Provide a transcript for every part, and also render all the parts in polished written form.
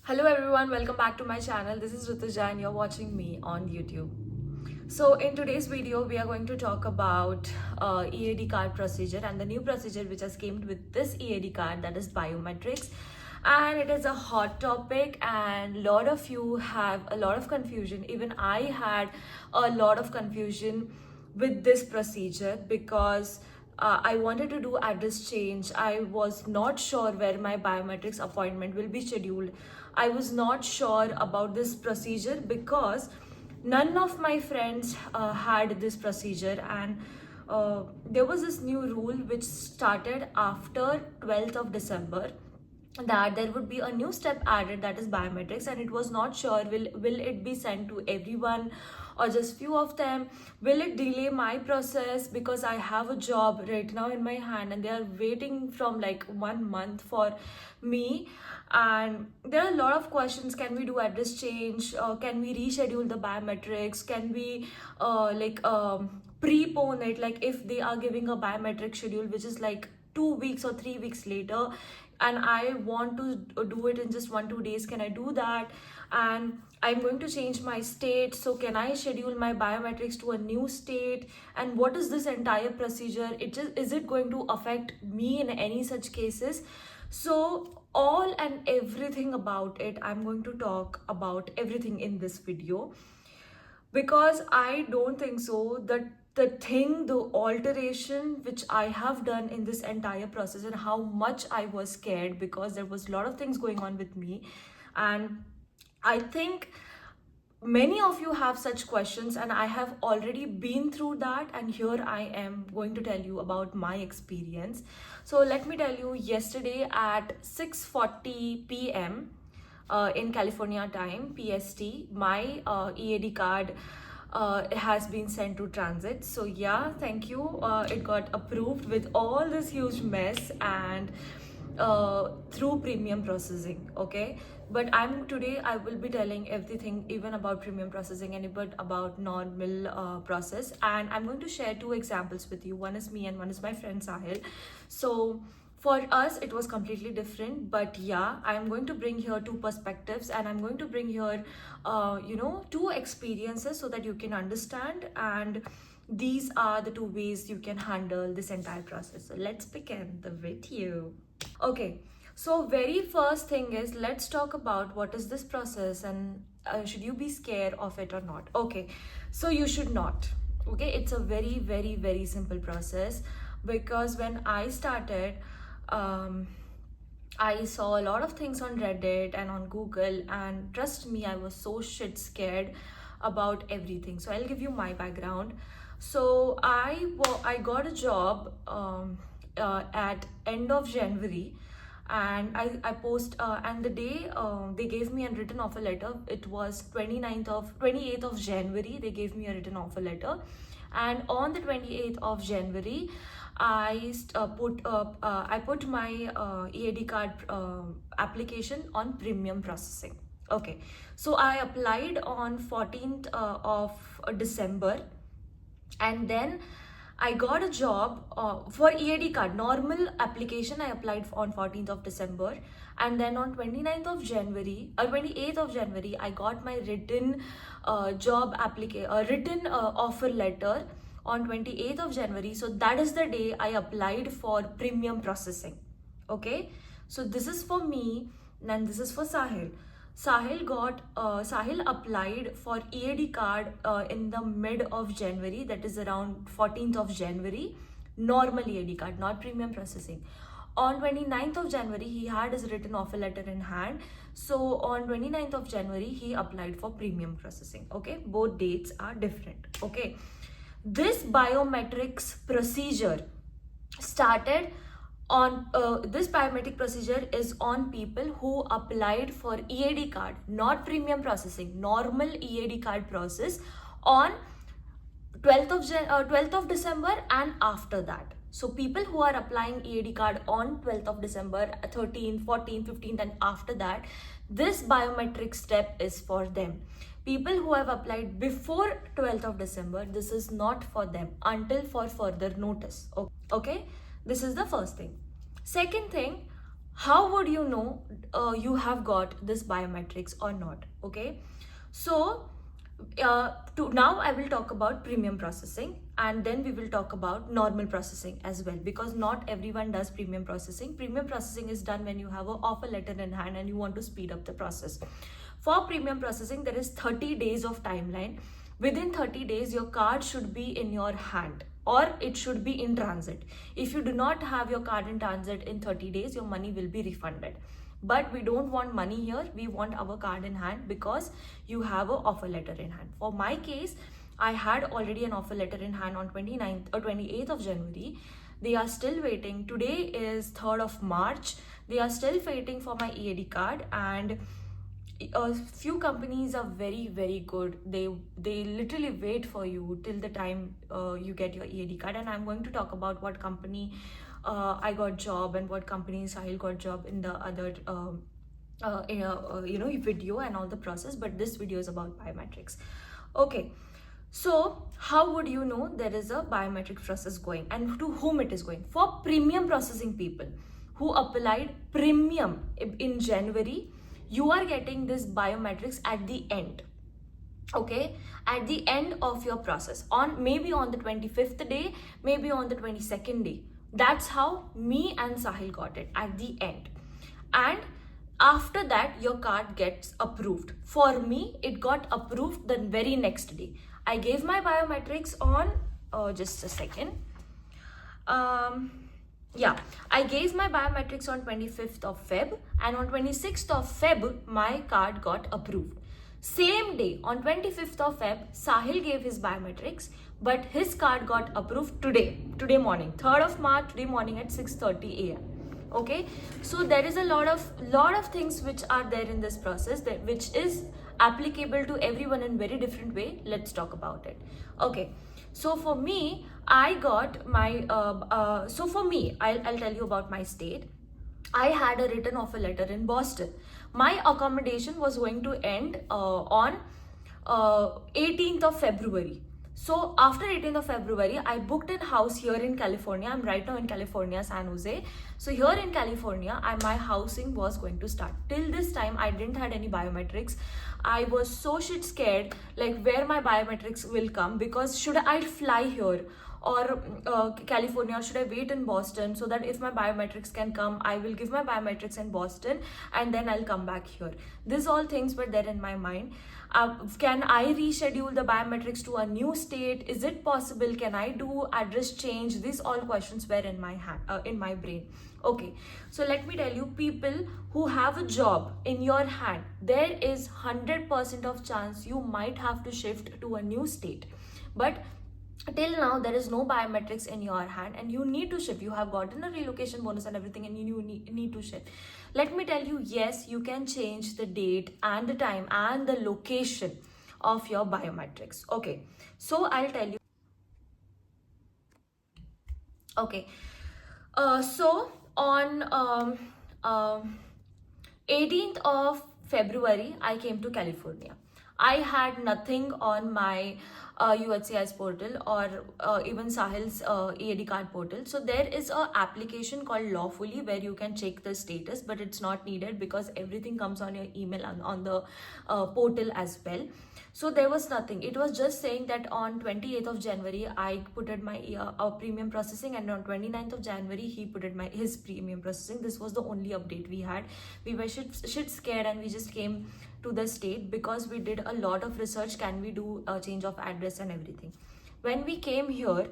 Hello everyone, welcome back to my channel. This is Rituja and you're watching me on YouTube. So in today's video, we are going to talk about EAD card procedure and the new procedure which has came with this EAD card, that is biometrics. And it is a hot topic and a lot of you have a lot of confusion. Even I had a lot of confusion with this procedure because I wanted to do address change. I was not sure where my biometrics appointment will be scheduled. I was not sure about this procedure because none of my friends had this procedure, and there was this new rule which started after 12th of December that there would be a new step added, that is biometrics, and it was not sure will it be sent to everyone or just few of them. Will it delay my process because I have a job right now in my hand and they are waiting from like 1 month for me? And there are a lot of questions. Can we do address change? Can we reschedule the biometrics? Can we prepone it? Like if they are giving a biometric schedule which is like 2 weeks or 3 weeks later, and I want to do it in just 1-2 days, can I do that? And I'm going to change my state, so can I schedule my biometrics to a new state? And what is this entire procedure? Is it going to affect me in any such cases? So all and everything about it, I'm going to talk about everything in this video, because I don't think so that the alteration which I have done in this entire process, and how much I was scared because there was a lot of things going on with me. And I think many of you have such questions, and I have already been through that, and here I am going to tell you about my experience. So let me tell you, yesterday at 6:40 p.m. In California time, PST, my EAD card has been sent to transit. So yeah, thank you. It got approved with all this huge mess and through premium processing. Okay, but today I will be telling everything, even about premium processing and about normal process. And I'm going to share two examples with you. One is me and one is my friend Sahil. So for us it was completely different, but yeah, I'm going to bring here two perspectives, and I'm going to bring here two experiences so that you can understand, and these are the two ways you can handle this entire process. So let's begin the video. Okay, so very first thing is, let's talk about what is this process, and should you be scared of it or not? Okay, so you should not. Okay, it's a very, very, very simple process, because when I started, I saw a lot of things on Reddit and on Google, and trust me, I was so shit scared about everything. So I'll give you my background. So I got a job at end of January, and I post and the day they gave me a written offer letter, it was 28th of January. They gave me a written offer letter, and on the 28th of January I put my EAD card application on premium processing. Okay, so I applied on 14th of December, and then I got a job for EAD card normal application. I applied on 14th of December, and then on 28th of January I got my written written offer letter on 28th of January. So that is the day I applied for premium processing. Okay, so this is for me and this is for Sahil. Sahil applied for EAD card in the mid of January, that is around 14th of January, normal EAD card, not premium processing. On 29th of January, he had his written offer letter in hand. So on 29th of January, he applied for premium processing. Okay, both dates are different. Okay, this biometrics procedure started on this biometric procedure is on people who applied for EAD card, not premium processing, normal EAD card process on 12th of December and after that. So people who are applying EAD card on 12th of December, 13th, 14th, 15th and after that, this biometric step is for them. People who have applied before 12th of December, this is not for them until for further notice. Okay, this is the first thing. Second thing, how would you know you have got this biometrics or not? Okay, so now I will talk about premium processing, and then we will talk about normal processing as well, because not everyone does premium processing. Premium processing is done when you have an offer letter in hand and you want to speed up the process. For premium processing, there is 30 days of timeline. Within 30 days, your card should be in your hand, or it should be in transit. If you do not have your card in transit in 30 days, your money will be refunded. But we don't want money here, we want our card in hand, because you have an offer letter in hand. For my case, I had already an offer letter in hand on 29th or 28th of January. They are still waiting. Today is 3rd of March. They are still waiting for my EAD card, and a few companies are very good. They literally wait for you till the time you get your EAD card. And I'm going to talk about what company I got job and what company Sahil got job in the other video and all the process. But this video is about biometrics. Okay, so how would you know there is a biometric process going, and to whom it is going? For premium processing people who applied premium in January, you are getting this biometrics at the end. Okay, at the end of your process, on maybe on the 25th day, maybe on the 22nd day. That's how me and Sahil got it, at the end. And after that, your card gets approved. For me, it got approved the very next day. I gave my biometrics on just a second. Yeah, I gave my biometrics on 25th of Feb, and on 26th of Feb, my card got approved. Same day, on 25th of Feb, Sahil gave his biometrics, but his card got approved today morning, 3rd of March, today morning at 6:30 a.m. Okay, so there is a lot of things which are there in this process, which is applicable to everyone in very different way. Let's talk about it. Okay, so for me, I got my so for me, I'll tell you about my state. I had a written offer letter in Boston. My accommodation was going to end on 18th of February. So after 18th of February, I booked a house here in California. I'm right now in California, San Jose. So here in California, my housing was going to start. Till this time, I didn't had any biometrics. I was so shit scared, like where my biometrics will come, because should I fly here or California, or should I wait in Boston, so that if my biometrics can come, I will give my biometrics in Boston and then I'll come back here. These all things were there in my mind. Can I reschedule the biometrics to a new state? Is it possible? Can I do address change? These all questions were in my brain. Okay, so let me tell you, people who have a job in your hand, there is 100% of chance you might have to shift to a new state. But till now, there is no biometrics in your hand and you need to shift. You have gotten a relocation bonus and everything, and you need to shift. Let me tell you, yes, you can change the date and the time and the location of your biometrics. Okay, so I'll tell you. Okay, so on 18th of February, I came to California. I had nothing on my UHCI's portal or even Sahil's EAD card portal. So there is a application called Lawfully where you can check the status, but it's not needed because everything comes on your email on the portal as well. So there was nothing. It was just saying that on 28th of January, I put in my premium processing, and on 29th of January, he put in his premium processing. This was the only update we had. We were shit scared, and we just came to the state because we did a lot of research. Can we do a change of address and everything? When we came here,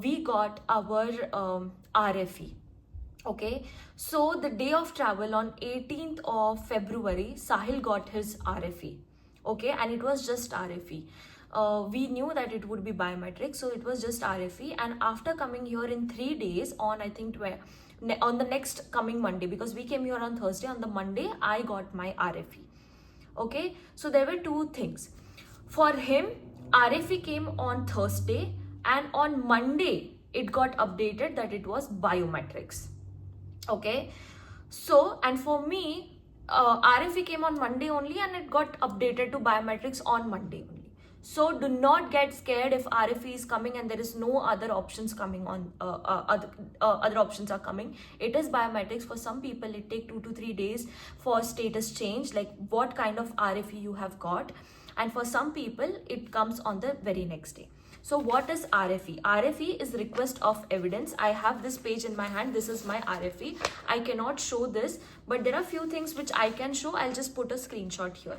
we got our RFE. Okay, so the day of travel on 18th of February, Sahil got his RFE. Okay, and it was just RFE. We knew that it would be biometric, so it was just RFE. And after coming here in 3 days, on I think on the next coming Monday, because we came here on Thursday, on the Monday I got my RFE. Okay, so there were two things. For him, RFE came on Thursday, and on Monday it got updated that it was biometrics. Okay, so and for me, RFE came on Monday only, and it got updated to biometrics on Monday only. So do not get scared if RFE is coming and there is no other options coming on, other options are coming. It is biometrics. For some people it take 2 to 3 days for status change, like what kind of RFE you have got, and for some people it comes on the very next day. So what is RFE? RFE is request of evidence. I have this page in my hand. This is my RFE. I cannot show this, but there are few things which I can show. I'll just put a screenshot here.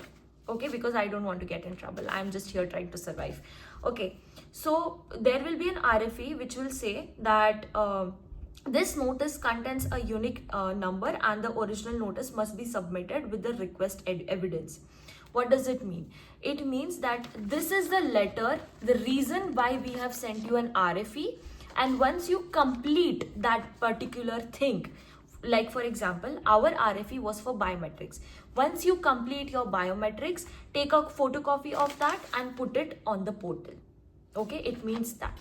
Okay, because I don't want to get in trouble. I'm just here trying to survive. Okay, so there will be an RFE which will say that this notice contains a unique number and the original notice must be submitted with the request evidence. What does it mean? It means that this is the letter, the reason why we have sent you an RFE, and once you complete that particular thing, like for example, our RFE was for biometrics. Once you complete your biometrics, take a photocopy of that and put it on the portal. Okay, it means that.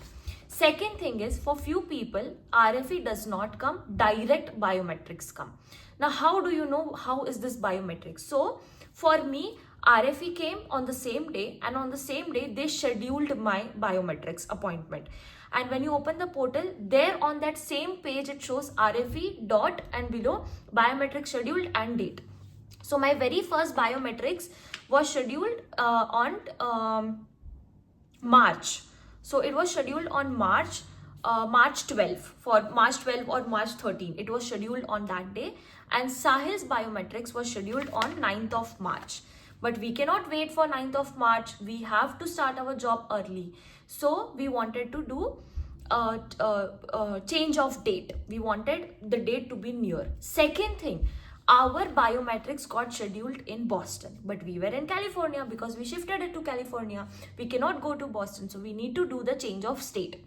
Second thing is, for few people, RFE does not come, direct biometrics come. Now, how do you know how is this biometrics? So, for me, RFE came on the same day, and on the same day, they scheduled my biometrics appointment. And when you open the portal, there on that same page, it shows RFE dot and below biometric scheduled and date. So my very first biometrics was scheduled on March. So it was scheduled on March 12th, for March 12 or March 13. It was scheduled on that day, and Sahil's biometrics was scheduled on 9th of March. But we cannot wait for 9th of March. We have to start our job early. So we wanted to do change of date. We wanted the date to be near. Second thing, our biometrics got scheduled in Boston, but we were in California because we shifted it to California. We cannot go to Boston, so we need to do the change of state.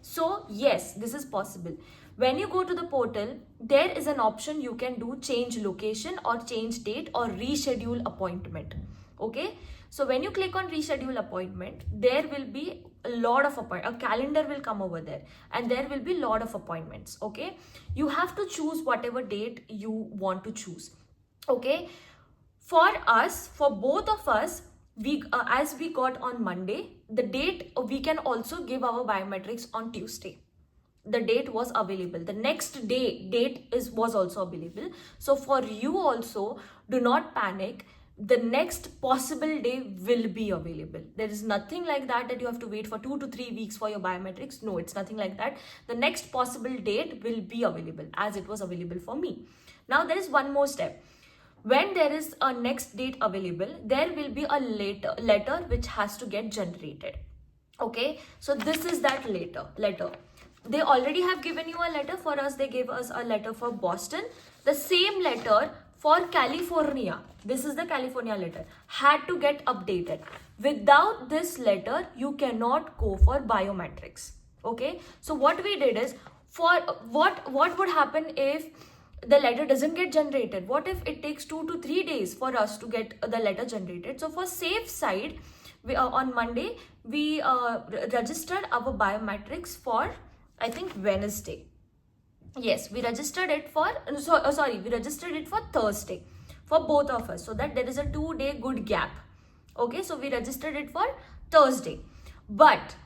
So yes, this is possible. When you go to the portal, there is an option you can do change location or change date or reschedule appointment. Okay, so when you click on reschedule appointment, there will be a lot of a calendar will come over there, and there will be a lot of appointments. Okay, you have to choose whatever date you want to choose. Okay, for us, for both of us, we as we got on Monday, the date we can also give our biometrics on Tuesday. The date was available. The next day date was also available. So for you also, do not panic. The next possible day will be available. There is nothing like that you have to wait for 2 to 3 weeks for your biometrics. No, it's nothing like that. The next possible date will be available as it was available for me. Now there is one more step. When there is a next date available, there will be a letter which has to get generated. Okay, so this is that letter. They already have given you a letter. For us, they gave us a letter for Boston. The same letter for California, this is the California letter, had to get updated. Without this letter, you cannot go for biometrics. Okay, so what we did is, for what would happen if the letter doesn't get generated? What if it takes 2 to 3 days for us to get the letter generated? So for safe side, we on Monday, we registered our biometrics for, I think, Wednesday. Yes, we registered it for, we registered it for Thursday for both of us, so that there is a 2-day good gap. Okay, so we registered it for Thursday. But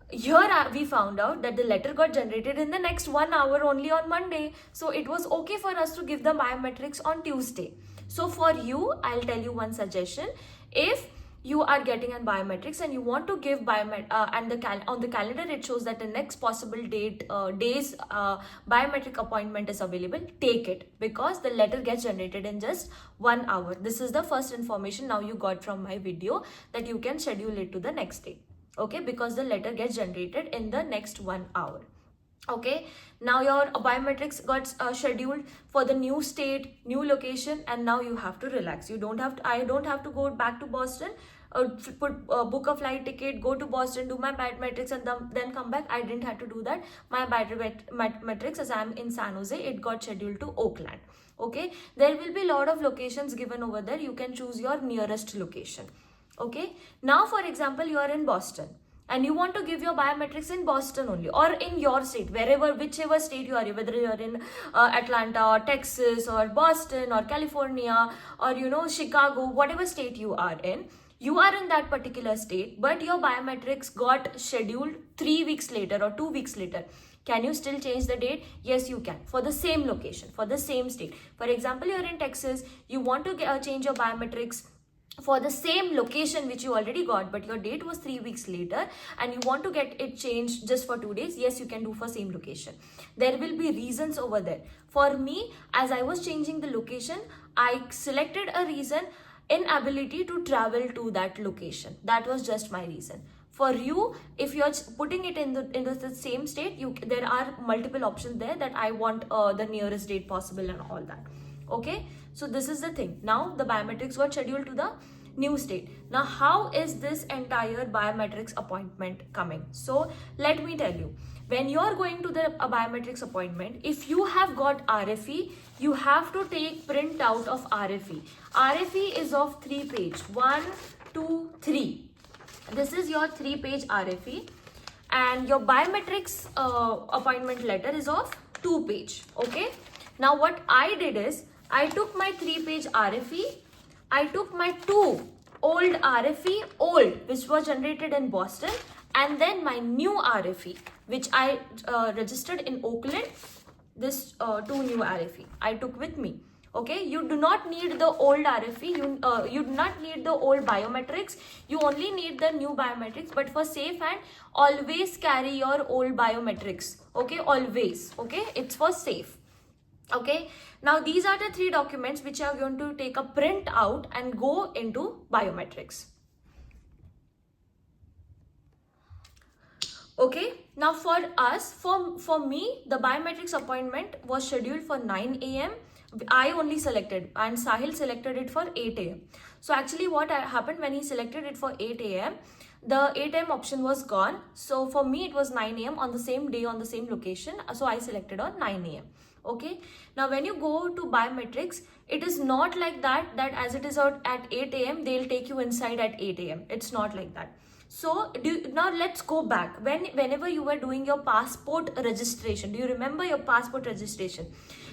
here we found out that the letter got generated in the next 1 hour only on Monday. So it was okay for us to give the biometrics on Tuesday. So for you, I'll tell you one suggestion. If you are getting a biometrics and you want to give and on the calendar it shows that the next possible day's biometric appointment is available, take it, because the letter gets generated in just 1 hour. This is the first information now you got from my video, that you can schedule it to the next day. Okay, because the letter gets generated in the next 1 hour. Okay, now your biometrics got scheduled for the new state, new location, and now you have to relax. You don't have to, I don't have to go back to Boston, book a flight ticket, go to Boston, do my biometrics, and then come back. I didn't have to do that. My biometrics, as I'm in San Jose, it got scheduled to Oakland. Okay, there will be a lot of locations given over there. You can choose your nearest location. Okay, now for example, you are in Boston and you want to give your biometrics in Boston only, or in your state, whichever state you are, whether you are in Atlanta or Texas or Boston or California or Chicago, whatever state you are in, You are in that particular state, but your biometrics got scheduled 3 weeks later or 2 weeks later. Can you still change the date? Yes, you can, for the same location, for the same state. For example, you're in Texas, you want to change your biometrics for the same location which you already got, but your date was 3 weeks later and you want to get it changed just for 2 days. Yes, you can do for same location. There will be reasons over there. For me, as I was changing the location, I selected a reason: inability to travel to that location. That was just my reason. For you, if you're putting it into the same state, there are multiple options there, that I want the nearest date possible and all that. Okay, so this is the thing. Now the biometrics got scheduled to the new state. Now how is this entire biometrics appointment coming? So let me tell you, when you're going to a biometrics appointment, if you have got RFE, you have to take print out of RFE. RFE is of 3 pages. 1, 2, 3. This is your 3-page RFE, and your biometrics appointment letter is of 2 pages. Okay. Now what I did is, I took my 3-page RFE, I took my 2 old RFE, which was generated in Boston, and then my new RFE, which I registered in Oakland. This 2 new RFE I took with me. Okay, you do not need the old RFE, you do not need the old biometrics, you only need the new biometrics. But for safe hand, always carry your old biometrics. Okay, always. Okay, it's for safe. Okay, now these are the 3 documents which you are going to take a print out and go into biometrics. Okay, now for us, for me, the biometrics appointment was scheduled for 9 a.m. I only selected, and Sahil selected it for 8 a.m. So actually what happened, when he selected it for 8 a.m., the 8 a.m. option was gone. So for me, it was 9 a.m. on the same day, on the same location. So I selected on 9 a.m. Okay, now when you go to biometrics, it is not like that as it is out at 8 a.m. they'll take you inside at 8 a.m. It's not like that. So now let's go back. Whenever you were doing your passport registration, do you remember your passport registration?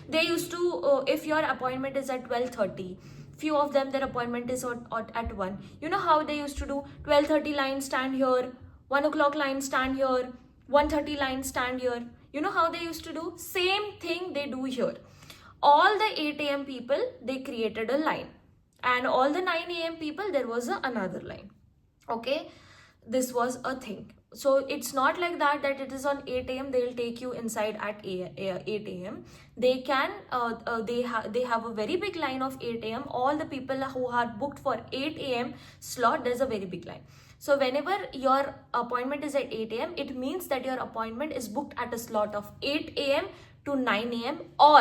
They used to, if your appointment is at 12:30, few of them, their appointment is at 1. You know how they used to do? 12:30 line, stand here. 1 o'clock line, stand here. 1:30 line, stand here. You know how they used to do? Same thing they do here. All the 8 a.m. people, they created a line. And all the 9 a.m. people, there was another line. Okay, this was a thing. So it's not like that it is on 8 a.m. they'll take you inside at 8 a.m. They can, they have a very big line of 8 a.m. All the people who are booked for 8 a.m. slot, there's a very big line. So whenever your appointment is at 8 a.m., it means that your appointment is booked at a slot of 8 a.m. to 9 a.m. or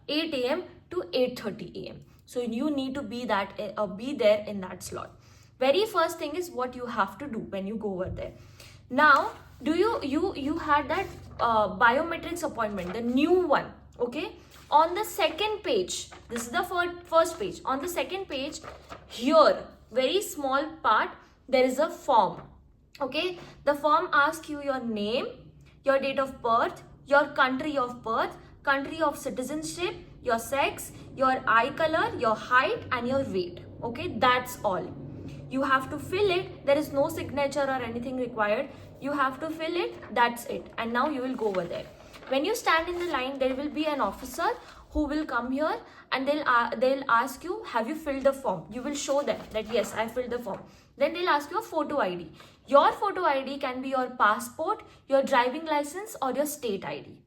8 a.m. to 8:30 a.m. So you need to be there in that slot. Very first thing is what you have to do when you go over there. Now, you had that biometrics appointment, the new one. Okay, on the second page, this is the first page. On the second page, here, very small part, there is a form. Okay, the form asks you your name, your date of birth, your country of birth, country of citizenship, your sex, your eye color, your height, and your weight. Okay, that's all. You have to fill it. There is no signature or anything required. You have to fill it. That's it. And now you will go over there. When you stand in the line, there will be an officer who will come here and they'll ask you, have you filled the form? You will show them that yes, I filled the form. Then they'll ask you a photo ID. Your photo ID can be your passport, your driving license, or your state ID.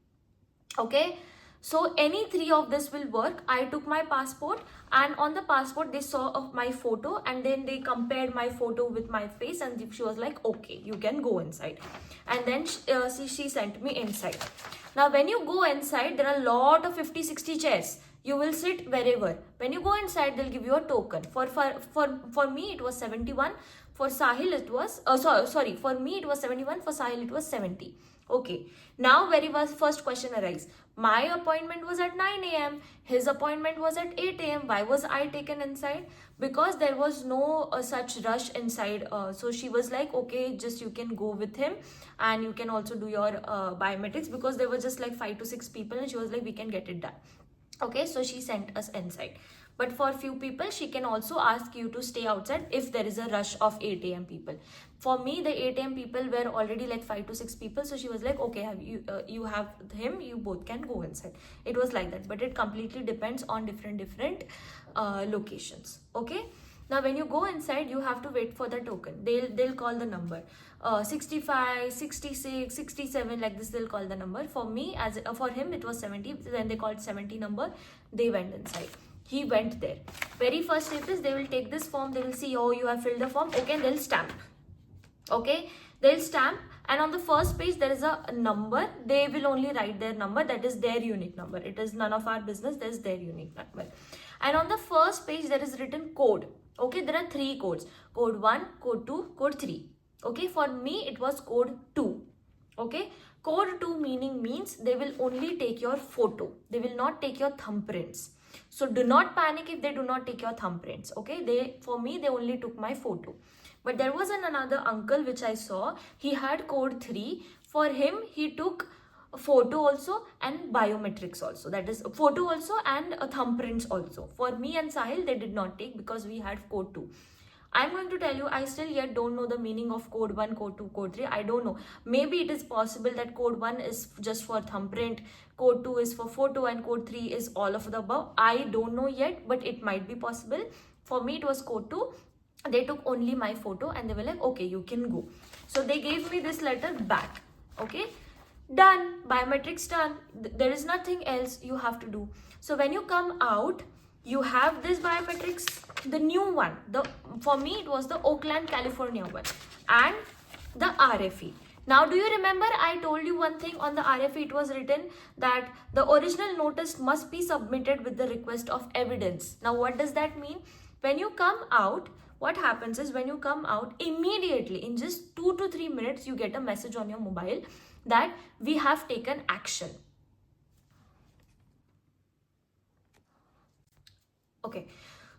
Okay. So any 3 of this will work. I took my passport, and on the passport they saw of my photo, and then they compared my photo with my face, and she was like, okay, you can go inside. And then she sent me inside. Now when you go inside, there are a lot of 50-60 chairs. You will sit wherever. When you go inside, they'll give you a token. For me it was 71. For Sahil it was for me it was 71. For Sahil it was 70. Okay, now very first question arises. My appointment was at 9 a.m. His appointment was at 8 a.m. Why was I taken inside? Because there was no such rush inside. So she was like, okay, just you can go with him and you can also do your biometrics, because there were just like 5 to 6 people and she was like, we can get it done. Okay, so she sent us inside. But for few people, she can also ask you to stay outside if there is a rush of 8 a.m. people. For me, the 8 a.m. people were already like 5 to 6 people. So she was like, okay, you have him, you both can go inside. It was like that. But it completely depends on different locations. Okay. Now, when you go inside, you have to wait for the token. They'll call the number 65, 66, 67, like this. They'll call the number. For me, for him, it was 70. Then they called 70 number. They went inside. He went there. Very first step is they will take this form. They will see, oh, you have filled the form. Okay, and they'll stamp. Okay, they'll stamp, and on the first page there is a number. They will only write their number. That is their unique number. It is none of our business. There's their unique number. And on the first page there is written code. Okay, there are 3 codes: code 1, code 2, code 3. Okay, for me it was code 2. Okay, code 2 means they will only take your photo. They will not take your thumbprints. So do not panic if they do not take your thumbprints. Okay, for me they only took my photo. But there was another uncle which I saw. He had code 3. For him, he took a photo also and biometrics also. That is a photo also and a thumbprints also. For me and Sahil, they did not take because we had code 2. I'm going to tell you, I still yet don't know the meaning of code 1, code 2, code 3. I don't know. Maybe it is possible that code 1 is just for thumbprint, code 2 is for photo, and code 3 is all of the above. I don't know yet, but it might be possible. For me, it was code 2. They took only my photo and they were like, okay, you can go. So they gave me this letter back. Okay, done. Biometrics done. There is nothing else you have to do. So when you come out, you have this biometrics, the new one. For me, it was the Oakland, California one, and the RFE. Now, do you remember I told you one thing on the RFE? It was written that the original notice must be submitted with the request of evidence. Now, what does that mean? When you come out, what happens is when you come out, immediately in just 2 to 3 minutes, you get a message on your mobile that we have taken action. Okay.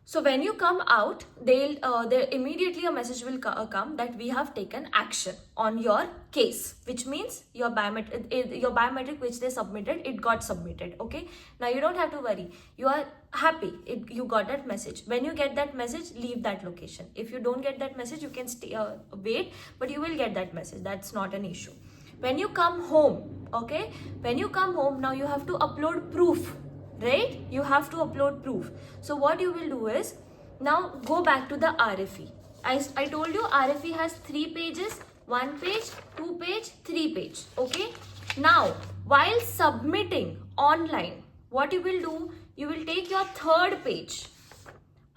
So when you come out, there immediately a message will come that we have taken action on your case, which means your biometric which they submitted, it got submitted. Okay. Now you don't have to worry. You are happy. You got that message. When you get that message, leave that location. If you don't get that message, you can stay, wait, but you will get that message. That's not an issue. When you come home, okay. When you come home, now you have to upload proof. Right? You have to upload proof. So what you will do is, now go back to the RFE. I told you RFE has 3 pages, 1 page, 2 page, 3 page. Okay. Now, while submitting online, what you will do, you will take your 3rd page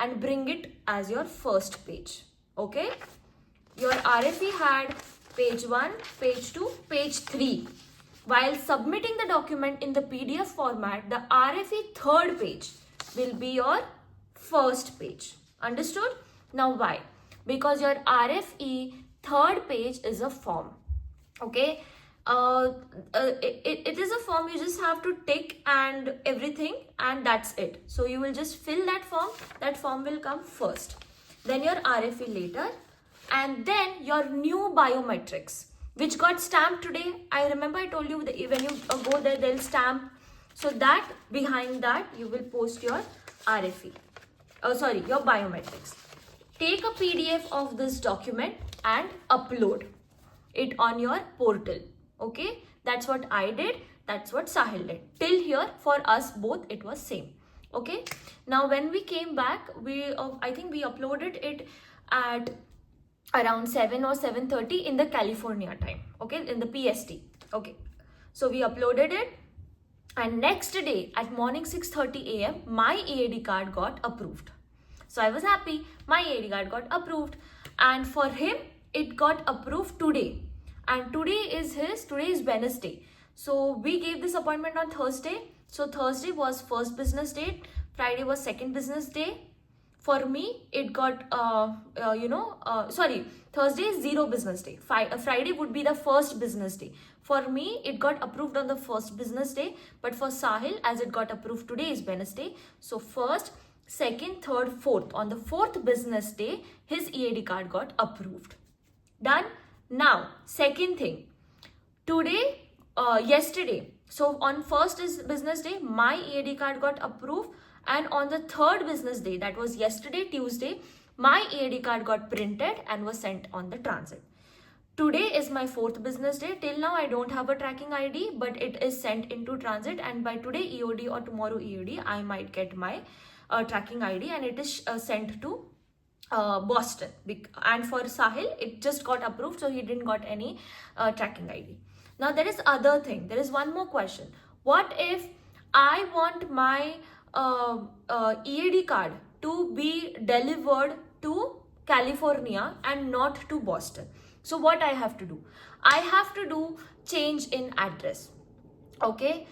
and bring it as your 1st page. Okay. Your RFE had page 1, page 2, page 3. While submitting the document in the PDF format, the RFE 3rd page will be your 1st page. Understood? Now why? Because your RFE 3rd page is a form. Okay? It is a form. You just have to tick and everything, and that's it. So you will just fill that form. That form will come first. Then your RFE later. And then your new biometrics, which got stamped today. I remember I told you that when you go there, they'll stamp. So that behind that, you will post your RFE. Your biometrics. Take a PDF of this document and upload it on your portal. Okay, that's what I did. That's what Sahil did. Till here, for us both, it was same. Okay. Now, when we came back, I think we uploaded it at around 7 or 7:30 in the California time. Okay, in the PST. Okay, so we uploaded it, and next day at morning 6:30 a.m. my EAD card got approved. So I was happy. My EAD card got approved, and for him it got approved today. And today is Wednesday. So we gave this appointment on Thursday. So Thursday was 1st business day. Friday was 2nd business day. For me, it got, Thursday is 0 business day. Friday would be the 1st business day. For me, it got approved on the 1st business day. But for Sahil, as it got approved today is Wednesday. So 1st, 2nd, 3rd, 4th. On the 4th business day, his EAD card got approved. Done? Now, second thing. Yesterday. So on 1st is business day, my EAD card got approved. and on the third business day, that was yesterday, Tuesday, my EAD card got printed and was sent on the transit. Today is my fourth business day. Till now I don't have a tracking ID, but it is sent into transit, and by today EOD or tomorrow EOD I might get my tracking ID, and it is sent to Boston. And for Sahil it just got approved, so he didn't got any tracking ID. Now there is other thing, there is one more question. What if I want my EAD card to be delivered to California and not to Boston? So what I have to do? I have to do change in address. Okay.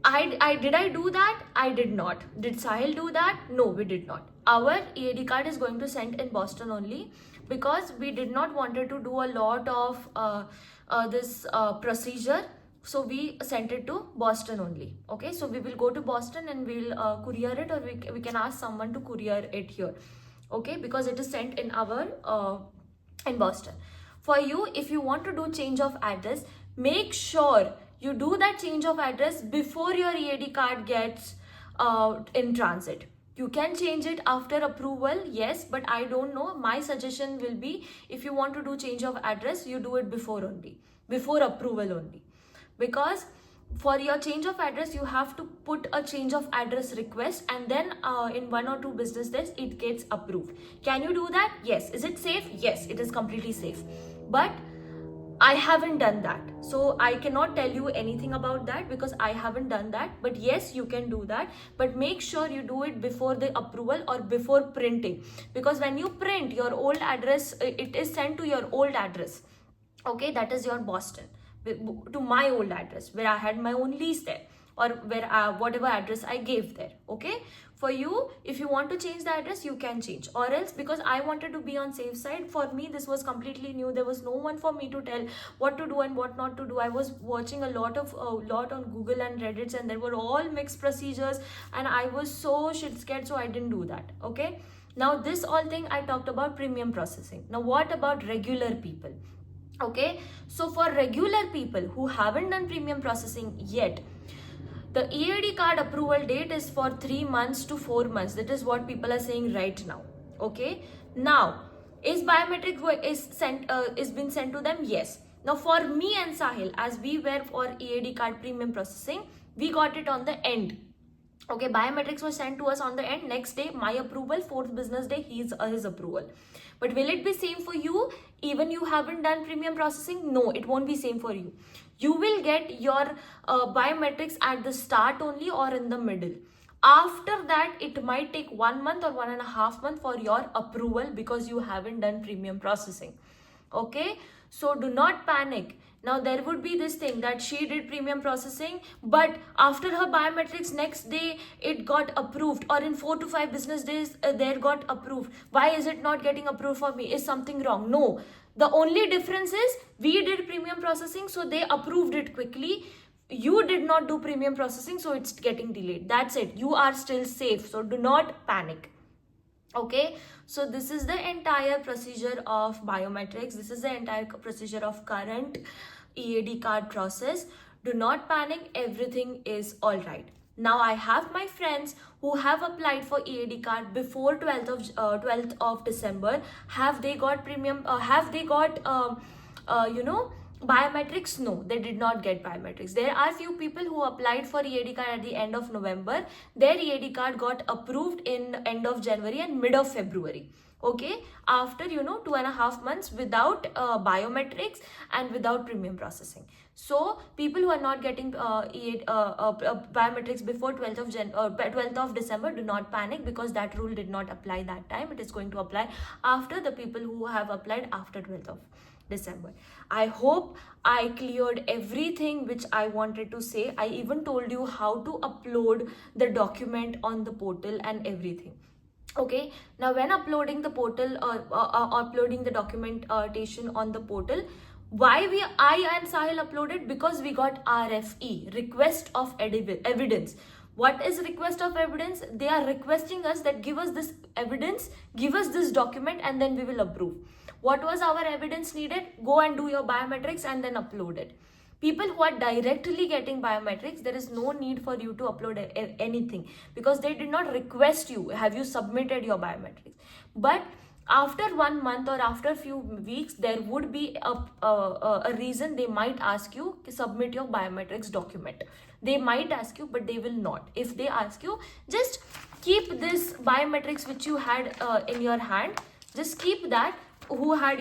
Did I do that? I did not. Did Sahil do that? No, we did not. Our EAD card is going to send in Boston only, because we did not wanted to do a lot of this procedure. So we sent it to Boston only. Okay, so we will go to Boston and we'll courier it, or we can ask someone to courier it here. Okay, because it is sent in our in Boston. For you, if you want to do change of address, make sure you do that change of address before your EAD card gets in transit. You can change it after approval, yes, but I don't know. My suggestion will be, if you want to do change of address, you do it before only, before approval only. Because for your change of address, you have to put a change of address request, and then in 1 or 2 business days, it gets approved. Can you do that? Yes. Is it safe? Yes, it is completely safe. But I haven't done that, so I cannot tell you anything about that because I haven't done that. But yes, you can do that, but make sure you do it before the approval or before printing, because when you print your old address, it is sent to your old address. Okay, that is your Boston, to my old address where I had my own lease there, or where whatever address I gave there. Okay, for you, if you want to change the address, you can change. Or else, because I wanted to be on safe side, for me this was completely new. There was no one for me to tell what to do and what not to do. I was watching a lot on Google and Reddit, and there were all mixed procedures, and I was so shit scared, so I didn't do that. Okay, now this all thing I talked about premium processing. Now what about regular people? Okay, so for regular people who haven't done premium processing yet, the EAD card approval date is for 3 months to 4 months. That is what people are saying right now. Okay, now is biometric is been sent to them? Yes. Now for me and Sahil, as we were for EAD card premium processing, we got it on the end. Okay, biometrics was sent to us on the end. Next day, my approval. 4th business day, his approval. But will it be same for you? Even you haven't done premium processing? No, it won't be same for you. You will get your biometrics at the start only or in the middle. After that, it might take 1 month or 1.5 months for your approval, because you haven't done premium processing. Okay, so do not panic. Now there would be this thing that she did premium processing, but after her biometrics, next day it got approved, or in 4 to 5 business days there got approved. Why is it not getting approved for me? Is something wrong? No, the only difference is we did premium processing, so they approved it quickly. You did not do premium processing, so it's getting delayed. That's it. You are still safe, so do not panic. Okay, so this is the entire procedure of biometrics. This is the entire procedure of current EAD card process. Do not panic, everything is all right. Now I have my friends who have applied for EAD card before 12th of December. Have they got premium? Have they got biometrics? No, they did not get biometrics. There are few people who applied for EAD card at the end of November. Their EAD card got approved in end of January and mid of February. Okay, after 2.5 months without biometrics and without premium processing. So people who are not getting biometrics before 12th of December, do not panic, because that rule did not apply that time. It is going to apply after the people who have applied after 12th of December. I hope I cleared everything which I wanted to say. I even told you how to upload the document on the portal and everything. Okay, now when uploading the portal or uploading the documentation on the portal, why I and Sahil uploaded? Because we got RFE, request of evidence. What is request of evidence? They are requesting us that give us this evidence, give us this document, and then we will approve. What was our evidence needed? Go and do your biometrics and then upload it. People who are directly getting biometrics, there is no need for you to upload anything, because they did not request you, have you submitted your biometrics. But after 1 month or after a few weeks, there would be a reason they might ask you to submit your biometrics document. They might ask you, but they will not. If they ask you, just keep this biometrics which you had in your hand, just keep that, who had,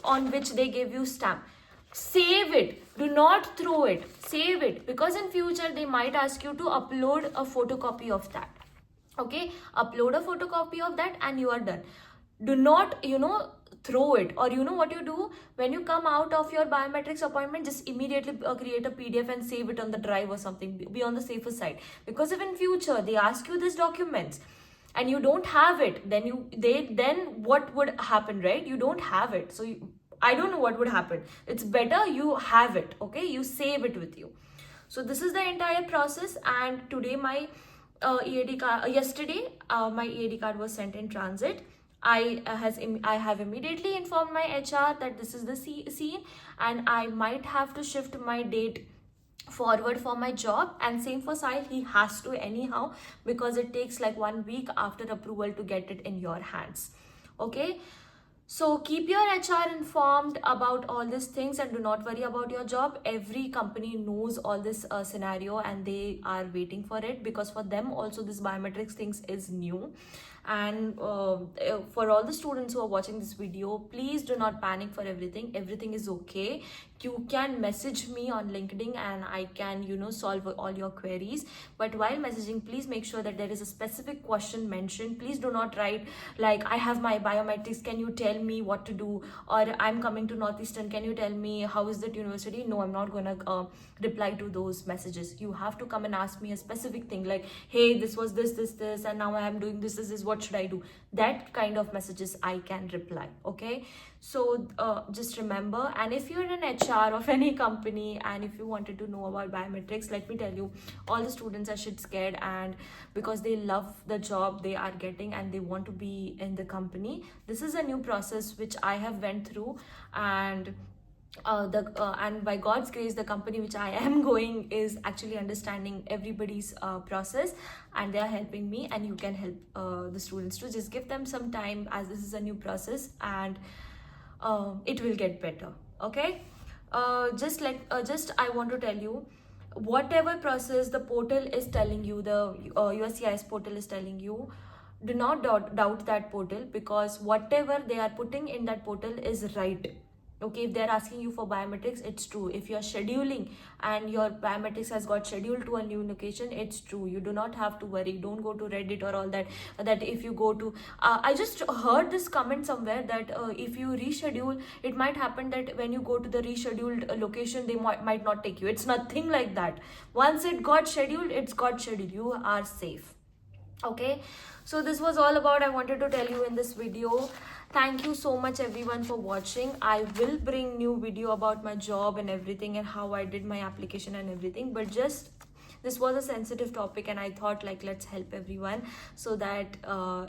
on which they gave you stamp. Save it, do not throw it, save it, because in future they might ask you to upload a photocopy of that. Okay, upload a photocopy of that and you are done. Do not, throw it. Or you know what you do, when you come out of your biometrics appointment, just immediately create a PDF and save it on the drive or something. Be on the safer side, because if in future they ask you these documents and you don't have it, then what would happen, right? You don't have it, so I don't know what would happen. It's better you have it. Okay, you save it with you. So this is the entire process. And today my EAD card, yesterday my EAD card was sent in transit. I have immediately informed my HR that this is the scene, and I might have to shift my date forward for my job. And same for Sahil, he has to anyhow, because it takes like 1 week after approval to get it in your hands. Okay, so keep your HR informed about all these things and do not worry about your job. Every company knows all this scenario and they are waiting for it, because for them also this biometrics things is new. And for all the students who are watching this video, please do not panic for everything. Everything is okay. You can message me on LinkedIn and I can, solve all your queries. But while messaging, please make sure that there is a specific question mentioned. Please do not write like, I have my biometrics, can you tell me what to do? Or I'm coming to Northeastern, can you tell me how is that university? No, I'm not gonna reply to those messages. You have to come and ask me a specific thing like, hey, this was this, and now I am doing this, what should I do? That kind of messages I can reply. Okay, so just remember. And if you're an HR of any company and if you wanted to know about biometrics, let me tell you, all the students are shit scared, and because they love the job they are getting and they want to be in the company. This is a new process which I have went through, and and by God's grace, the company which I am going is actually understanding everybody's process, and they are helping me. And you can help the students too. Just give them some time, as this is a new process, and it will get better. Okay, just I want to tell you, whatever process the portal is telling you, the USCIS portal is telling you, do not doubt that portal, because whatever they are putting in that portal is right. Okay, if they're asking you for biometrics, it's true. If you're scheduling and your biometrics has got scheduled to a new location, it's true. You do not have to worry. Don't go to Reddit or all that if you go to I just heard this comment somewhere that if you reschedule, it might happen that when you go to the rescheduled location, they might not take you. It's nothing like that. Once it got scheduled, it's got scheduled. You are safe. Okay, so this was all about I wanted to tell you in this video. Thank you so much everyone for watching. I will bring new video about my job and everything and how I did my application and everything, but just this was a sensitive topic and I thought like let's help everyone so that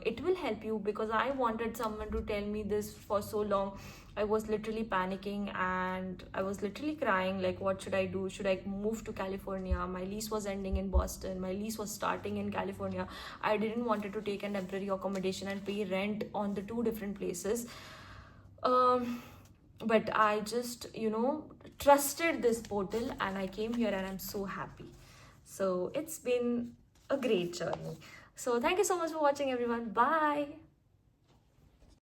it will help you, because I wanted someone to tell me this for so long. I was literally panicking and I was literally crying like, what should I do? Should I move to California? My lease was ending in Boston. My lease was starting in California. I didn't want to take a temporary accommodation and pay rent on the 2 different places. But I just, trusted this portal and I came here and I'm so happy. So it's been a great journey. So thank you so much for watching everyone. Bye.